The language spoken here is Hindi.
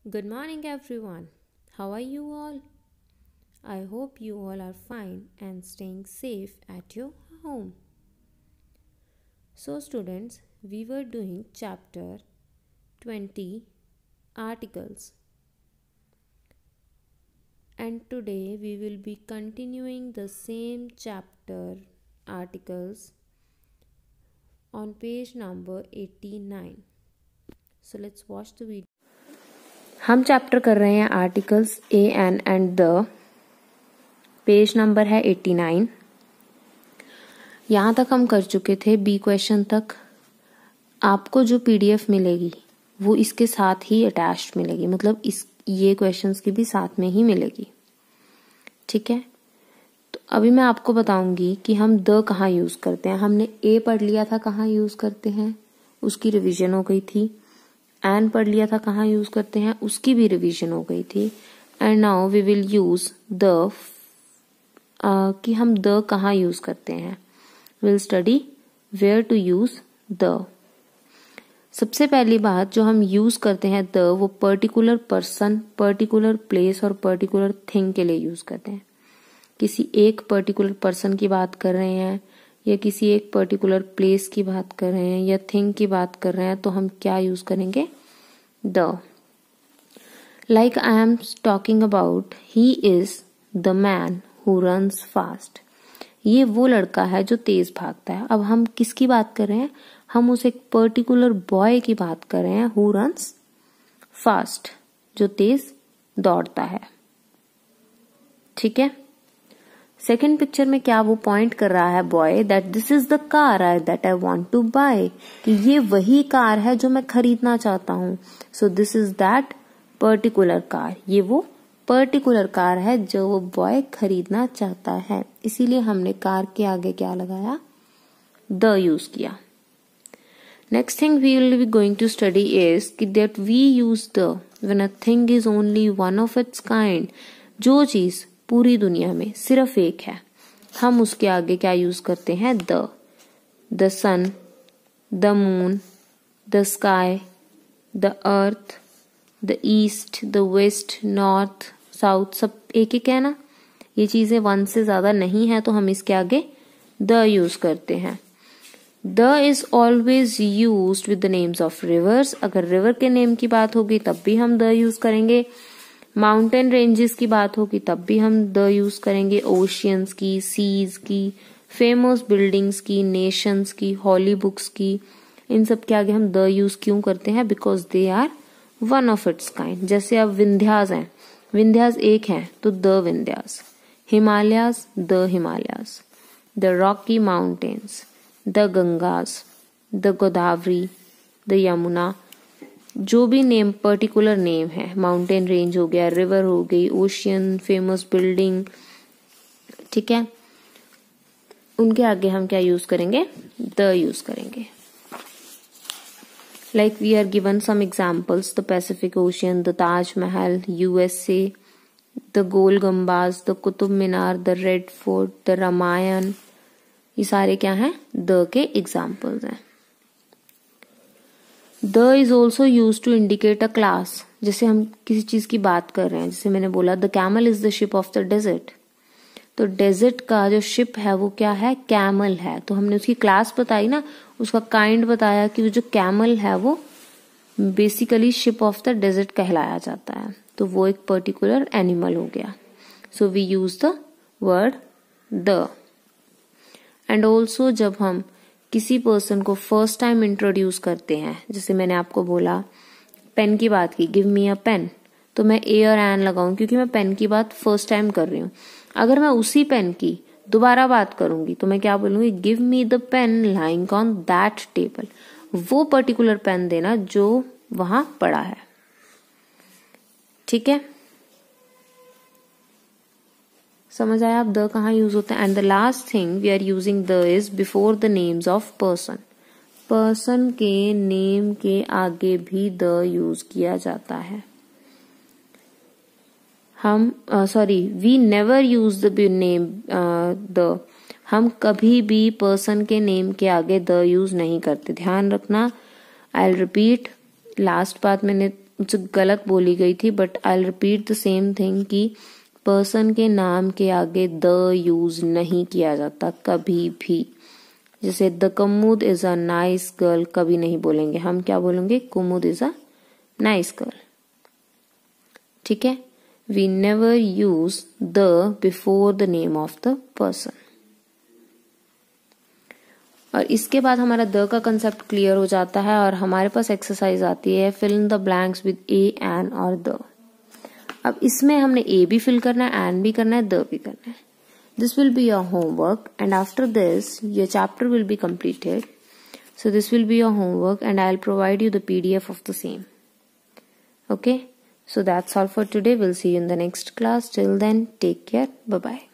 Good morning, everyone. How are you all? I hope you all are fine and staying safe at your home. So, students, we were doing chapter 20 articles, and today we will be continuing the same chapter articles on page number 89. So, let's watch the video. हम चैप्टर कर रहे हैं articles A and the. Page number है 89। यहाँ तक हम कर चुके थे बी क्वेश्चन तक। आपको जो पीडीएफ मिलेगी वो इसके साथ ही अटैच्ड मिलेगी, मतलब ये क्वेश्चंस की भी साथ में ही मिलेगी। ठीक है, तो अभी मैं आपको बताऊंगी कि हम द कहाँ यूज करते हैं। हमने ए पढ़ लिया था कहाँ यूज करते हैं, उसकी रिवीजन हो गई थी। एन पढ़ लिया था कहाँ यूज करते हैं, उसकी भी रिवीजन हो गई थी। And now we will use the, कि हम द कहाँ यूज करते हैं। Will study where to use the. सबसे पहली बात जो हम यूज करते हैं द, वो पर्टिकुलर पर्सन, पर्टिकुलर प्लेस और पर्टिकुलर थिंग के लिए यूज करते हैं। किसी एक पर्टिकुलर पर्सन की बात कर रहे हैं या किसी एक पर्टिकुलर प्लेस की बात कर रहे हैं या थिंग की बात कर रहे हैं तो हम क्या यूज करेंगे, the. Like I am talking about, he is the man who runs fast. ये वो लड़का है जो तेज भागता है। अब हम किसकी बात कर रहे हैं, हम उस एक पर्टिकुलर बॉय की बात कर रहे हैं हु रन्स फास्ट, जो तेज दौड़ता है। ठीक है, सेकेंड पिक्चर में क्या वो पॉइंट कर रहा है boy, that this is the car that I want to buy, कि ये वही कार है जो मैं खरीदना चाहता हूं। So this is that particular car, ये वो पर्टिकुलर कार है जो वो बॉय खरीदना चाहता है। इसीलिए हमने कार के आगे क्या लगाया, द यूज किया। Next thing we will be going to study is कि that we use the when a thing is only one of its kind. जो चीज पूरी दुनिया में सिर्फ एक है, हम उसके आगे क्या यूज करते हैं, the. The sun, the moon, the sky, the earth, the east, the west, north, south, सब एक एक है ना। ये चीजें वन से ज्यादा नहीं है तो हम इसके आगे द यूज करते हैं। The is always used with the names of reverse. अगर रिवर के नेम की बात होगी तब भी हम द यूज करेंगे। माउंटेन रेंजेस की बात होगी तब भी हम द यूज करेंगे। ओशियंस की, सीज की, फेमस बिल्डिंग्स की, नेशंस की, हॉली बुक्स की, इन सब के आगे हम द यूज क्यों करते हैं, because they are one of its kind. जैसे अब विंध्यास हैं, विंध्यास एक हैं तो the Vindhyas. Himalayas, the Himalayas. The Rocky Mountains, the Gangas, the Godavari, the Yamuna. जो भी नेम पर्टिकुलर नेम है, माउंटेन रेंज हो गया, रिवर हो गई, ओशियन, फेमस बिल्डिंग, ठीक है, उनके आगे हम क्या यूज करेंगे, द यूज करेंगे। Like we are given some examples, the Pacific Ocean, the Taj Mahal, USA, the Gol Gumbaz, the Qutub Minar, the Red Fort, the Ramayan. ये सारे क्या हैं, द के एग्जाम्पल्स हैं। The is also used to indicate a class. जैसे हम किसी चीज की बात कर रहे हैं, जैसे मैंने बोला the camel is the ship of the desert, तो डेजर्ट का जो शिप है वो क्या है, कैमल है। तो हमने उसकी क्लास बताई ना, उसका काइंड बताया कि वो जो कैमल है वो basically ship of the desert कहलाया जाता है। तो वो एक पर्टिकुलर एनिमल हो गया। So we use the word the. And also जब हम किसी पर्सन को फर्स्ट टाइम इंट्रोड्यूस करते हैं, जैसे मैंने आपको बोला पेन की बात की, गिव मी अ पेन, तो मैं ए और एन लगाऊं क्योंकि मैं पेन की बात फर्स्ट टाइम कर रही हूं। अगर मैं उसी पेन की दोबारा बात करूंगी तो मैं क्या बोलूंगी, give me the pen lying on that table. वो पर्टिकुलर पेन देना जो वहां पड़ा है। ठीक है, समझ आया आप द कहाँ यूज होता है। And the last thing we are using the is before the names of person. Person के नेम के आगे भी द यूज किया जाता है। हम we never use the name the. हम कभी भी पर्सन के नेम के आगे द यूज नहीं करते, ध्यान रखना। आई विल रिपीट, लास्ट बात मैंने मुझसे गलत बोली गई थी, but I will repeat the same thing कि पर्सन के नाम के आगे द यूज नहीं किया जाता कभी भी। जैसे the Kumud is a nice girl कभी नहीं बोलेंगे, हम क्या बोलेंगे, Kumud is a nice girl. ठीक है, we never use the before the name of the person. और इसके बाद हमारा द का कंसेप्ट क्लियर हो जाता है और हमारे पास एक्सरसाइज आती है fill in the blanks with a, an और द। अब इसमें हमने ए भी फिल करना है, एन भी करना है, द भी करना है। This will be your homework and after this your chapter will be completed. So this will be your homework and I'll provide you the PDF of the same. Okay, so that's all for today. We'll see you in the next class. Till then, take care. Bye bye.